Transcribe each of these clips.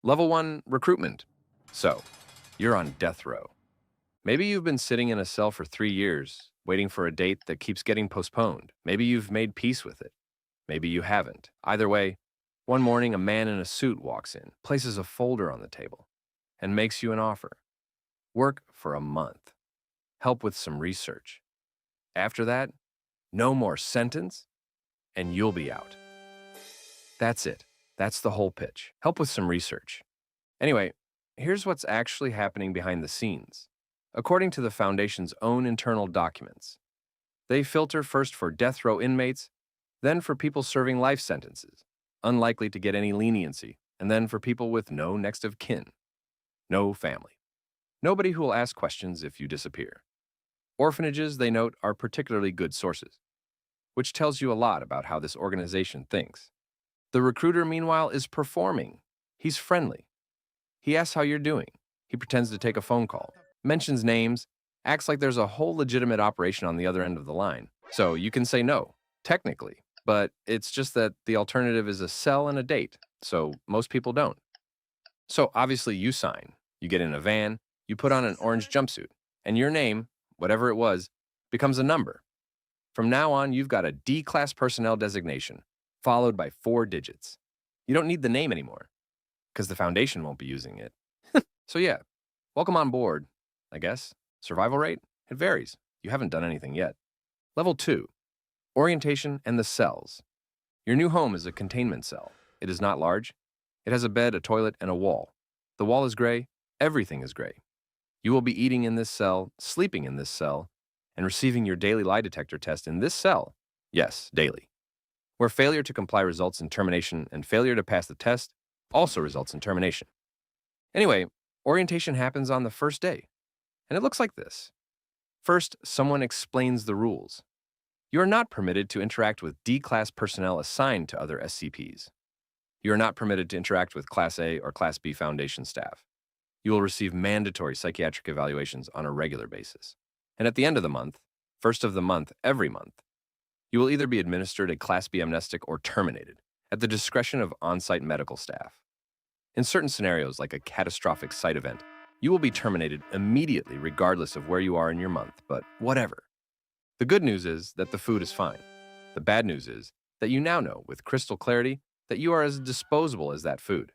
Level 1, Recruitment. So, you're on death row. Maybe you've been sitting in a cell for 3 years, waiting for a date that keeps getting postponed. Maybe you've made peace with it. Maybe you haven't. Either way, one morning a man in a suit walks in, places a folder on the table, and makes you an offer. Work for a month. Help with some research. After that, no more sentence, and you'll be out. That's it. That's the whole pitch. Help with some research. Anyway, here's what's actually happening behind the scenes. According to the Foundation's own internal documents, they filter first for death row inmates, then for people serving life sentences, unlikely to get any leniency, and then for people with no next of kin, no family. Nobody who will ask questions if you disappear. Orphanages, they note, are particularly good sources, which tells you a lot about how this organization thinks. The recruiter, meanwhile, is performing. He's friendly. He asks how you're doing. He pretends to take a phone call, mentions names, acts like there's a whole legitimate operation on the other end of the line. So you can say no, technically, but it's just that the alternative is a cell and a date, so most people don't. So obviously you sign, you get in a van, you put on an orange jumpsuit, and your name, whatever it was, becomes a number. From now on, you've got a D-Class personnel designation, followed by 4 digits. You don't need the name anymore, because the Foundation won't be using it. So yeah, welcome on board, I guess. Survival rate? It varies. You haven't done anything yet. Level 2, Orientation and the cells. Your new home is a containment cell. It is not large. It has a bed, a toilet, and a wall. The wall is gray. Everything is gray. You will be eating in this cell, sleeping in this cell, and receiving your daily lie detector test in this cell. Yes, daily. Where failure to comply results in termination and failure to pass the test also results in termination. Anyway, orientation happens on the first day, and it looks like this. First, someone explains the rules. You are not permitted to interact with D-Class personnel assigned to other SCPs. You are not permitted to interact with Class A or Class B Foundation staff. You will receive mandatory psychiatric evaluations on a regular basis. And at the end of the month, first of the month, every month, you will either be administered a Class B amnestic or terminated at the discretion of on-site medical staff. In certain scenarios, like a catastrophic site event, you will be terminated immediately regardless of where you are in your month, but whatever. The good news is that the food is fine. The bad news is that you now know with crystal clarity that you are as disposable as that food.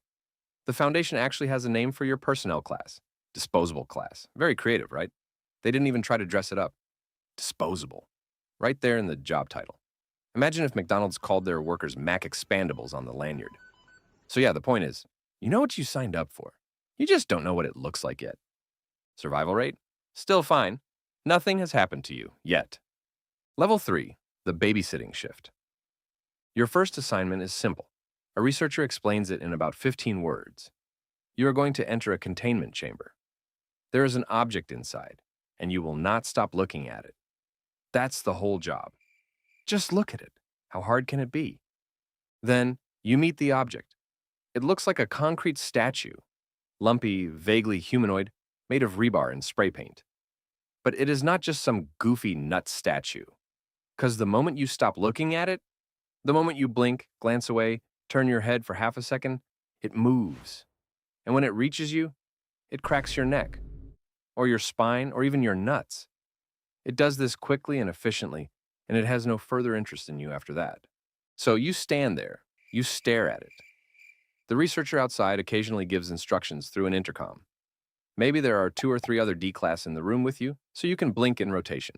The Foundation actually has a name for your personnel class, disposable class. Very creative, right? They didn't even try to dress it up. Disposable. Right there in the job title. Imagine if McDonald's called their workers Mac Expandables on the lanyard. So yeah, the point is, you know what you signed up for. You just don't know what it looks like yet. Survival rate? Still fine. Nothing has happened to you, yet. Level 3, the babysitting shift. Your first assignment is simple. A researcher explains it in about 15 words. You are going to enter a containment chamber. There is an object inside, and you will not stop looking at it. That's the whole job. Just look at it. How hard can it be? Then, you meet the object. It looks like a concrete statue, lumpy, vaguely humanoid, made of rebar and spray paint. But it is not just some goofy nut statue. Because the moment you stop looking at it, the moment you blink, glance away, turn your head for half a second, it moves. And when it reaches you, it cracks your neck, or your spine, or even your nuts. It does this quickly and efficiently, and it has no further interest in you after that. So you stand there, you stare at it. The researcher outside occasionally gives instructions through an intercom. Maybe there are 2 or 3 other D-Class in the room with you, so you can blink in rotation.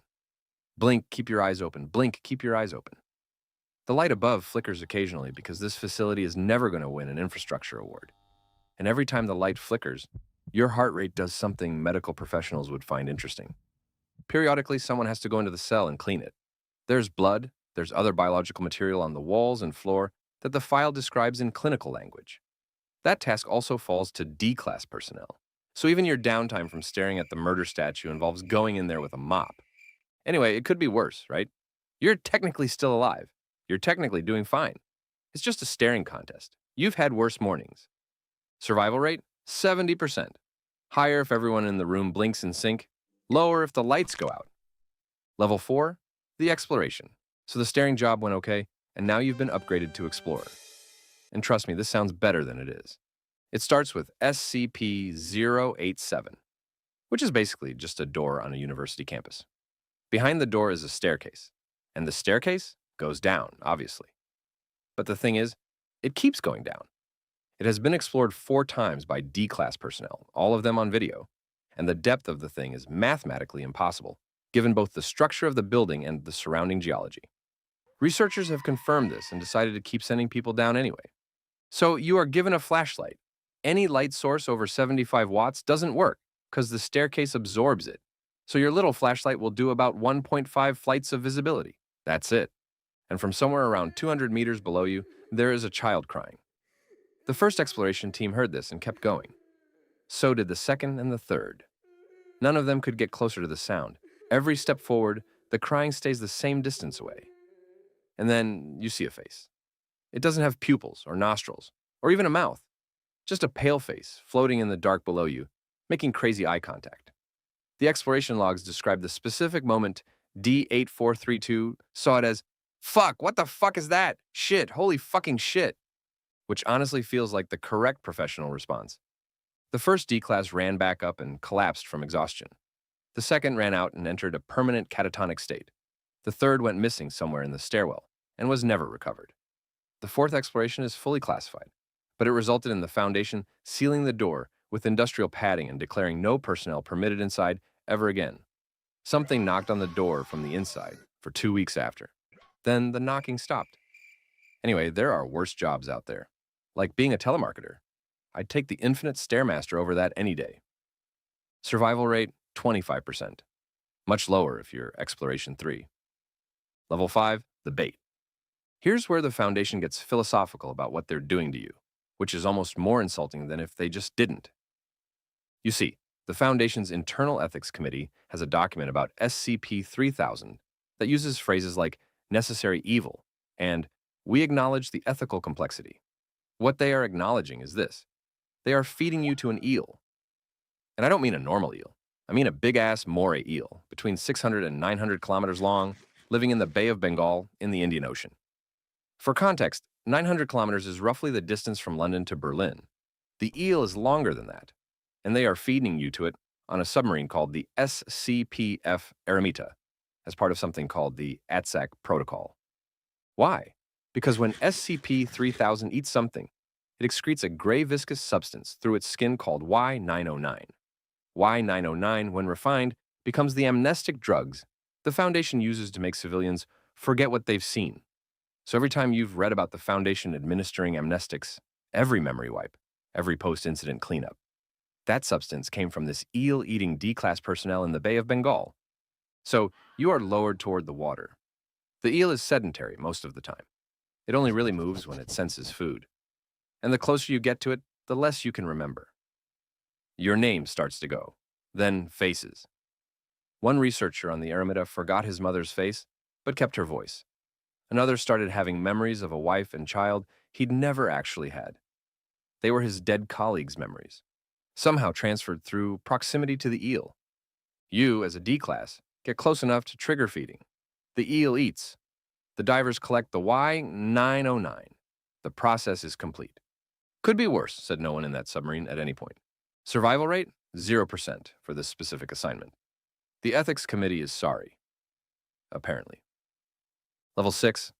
Blink, keep your eyes open. Blink, keep your eyes open. The light above flickers occasionally because this facility is never going to win an infrastructure award. And every time the light flickers, your heart rate does something medical professionals would find interesting. Periodically, someone has to go into the cell and clean it. There's blood, there's other biological material on the walls and floor that the file describes in clinical language. That task also falls to D-Class personnel. So even your downtime from staring at the murder statue involves going in there with a mop. Anyway, it could be worse, right? You're technically still alive. You're technically doing fine. It's just a staring contest. You've had worse mornings. Survival rate? 70%. Higher if everyone in the room blinks in sync. Lower if the lights go out. Level 4, the exploration. So the staring job went okay, and now you've been upgraded to explorer. And trust me, this sounds better than it is. It starts with SCP-087, which is basically just a door on a university campus. Behind the door is a staircase, and the staircase goes down, obviously. But the thing is, it keeps going down. It has been explored 4 times by D-Class personnel, all of them on video, and the depth of the thing is mathematically impossible, given both the structure of the building and the surrounding geology. Researchers have confirmed this and decided to keep sending people down anyway. So you are given a flashlight. Any light source over 75 watts doesn't work because the staircase absorbs it. So your little flashlight will do about 1.5 flights of visibility. That's it. And from somewhere around 200 meters below you, there is a child crying. The first exploration team heard this and kept going. So did the second and the third. None of them could get closer to the sound. Every step forward, the crying stays the same distance away. And then you see a face. It doesn't have pupils or nostrils, or even a mouth. Just a pale face floating in the dark below you, making crazy eye contact. The exploration logs describe the specific moment D8432 saw it as, "Fuck, what the fuck is that? Shit, holy fucking shit," which honestly feels like the correct professional response. The first D-Class ran back up and collapsed from exhaustion. The second ran out and entered a permanent catatonic state. The third went missing somewhere in the stairwell and was never recovered. The fourth exploration is fully classified, but it resulted in the Foundation sealing the door with industrial padding and declaring no personnel permitted inside ever again. Something knocked on the door from the inside for 2 weeks after. Then the knocking stopped. Anyway, there are worse jobs out there. Like being a telemarketer. I'd take the Infinite Stairmaster over that any day. Survival rate, 25%. Much lower if you're Exploration 3. Level 5, the bait. Here's where the Foundation gets philosophical about what they're doing to you, which is almost more insulting than if they just didn't. You see, the Foundation's Internal Ethics Committee has a document about SCP-3000 that uses phrases like necessary evil and we acknowledge the ethical complexity. What they are acknowledging is this. They are feeding you to an eel. And I don't mean a normal eel. I mean a big-ass moray eel, between 600 and 900 kilometers long, living in the Bay of Bengal in the Indian Ocean. For context, 900 kilometers is roughly the distance from London to Berlin. The eel is longer than that, and they are feeding you to it on a submarine called the SCP-F Eremita, as part of something called the ATSAC Protocol. Why? Because when SCP-3000 eats something, it excretes a gray viscous substance through its skin called Y909. Y909, when refined, becomes the amnestic drugs the Foundation uses to make civilians forget what they've seen. So every time you've read about the Foundation administering amnestics, every memory wipe, every post-incident cleanup, that substance came from this eel-eating D-Class personnel in the Bay of Bengal. So you are lowered toward the water. The eel is sedentary most of the time. It only really moves when it senses food. And the closer you get to it, the less you can remember. Your name starts to go, then faces. One researcher on the Eremita forgot his mother's face, but kept her voice. Another started having memories of a wife and child he'd never actually had. They were his dead colleagues' memories, somehow transferred through proximity to the eel. You, as a D-Class, get close enough to trigger feeding. The eel eats. The divers collect the Y909. The process is complete. Could be worse, said no one in that submarine at any point. Survival rate, 0% for this specific assignment. The Ethics Committee is sorry. Apparently. Level 6,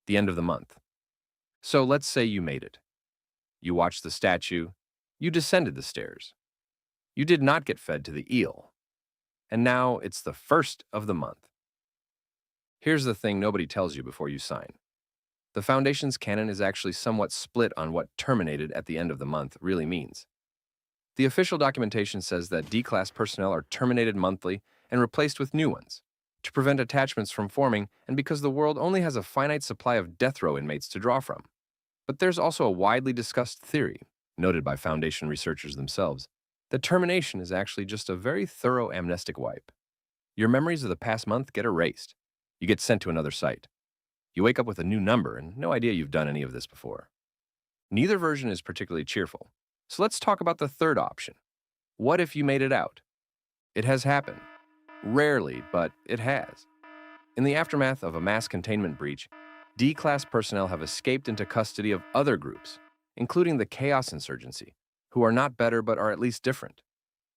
the end of the month. So let's say you made it. You watched the statue. You descended the stairs. You did not get fed to the eel. And now it's the 1st of the month. Here's the thing nobody tells you before you sign. The Foundation's canon is actually somewhat split on what terminated at the end of the month really means. The official documentation says that D-Class personnel are terminated monthly and replaced with new ones, to prevent attachments from forming and because the world only has a finite supply of death row inmates to draw from. But there's also a widely discussed theory, noted by Foundation researchers themselves, that termination is actually just a very thorough amnestic wipe. Your memories of the past month get erased. You get sent to another site. You wake up with a new number and no idea you've done any of this before. Neither version is particularly cheerful. So let's talk about the third option. What if you made it out? It has happened. Rarely, but it has. In the aftermath of a mass containment breach, D-Class personnel have escaped into custody of other groups, including the Chaos Insurgency, who are not better but are at least different.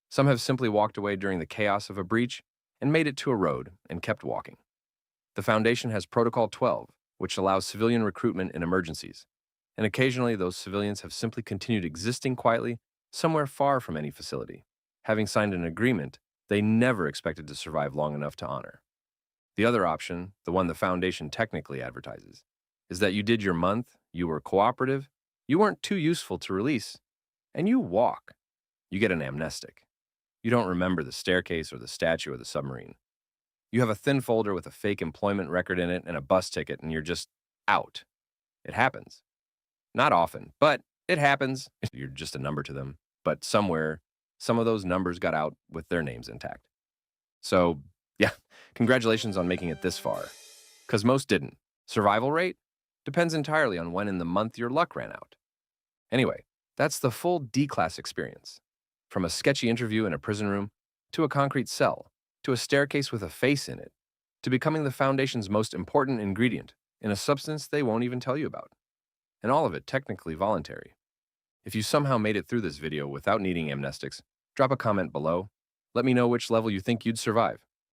Some have simply walked away during the chaos of a breach and made it to a road and kept walking. The Foundation has Protocol 12, which allows civilian recruitment in emergencies, and occasionally those civilians have simply continued existing quietly somewhere far from any facility, having signed an agreement they never expected to survive long enough to honor. The other option, the one the Foundation technically advertises, is that you did your month, you were cooperative, you weren't too useful to release, and you walk. You get an amnestic. You don't remember the staircase or the statue or the submarine. You have a thin folder with a fake employment record in it and a bus ticket, and you're just out. It happens. Not often, but it happens. You're just a number to them. But somewhere, some of those numbers got out with their names intact. So, yeah, congratulations on making it this far. Because most didn't. Survival rate depends entirely on when in the month your luck ran out. Anyway, that's the full D-Class experience. From a sketchy interview in a prison room, to a concrete cell, to a staircase with a face in it, to becoming the Foundation's most important ingredient in a substance they won't even tell you about. And all of it technically voluntary. If you somehow made it through this video without needing amnestics, drop a comment below. Let me know which level you think you'd survive.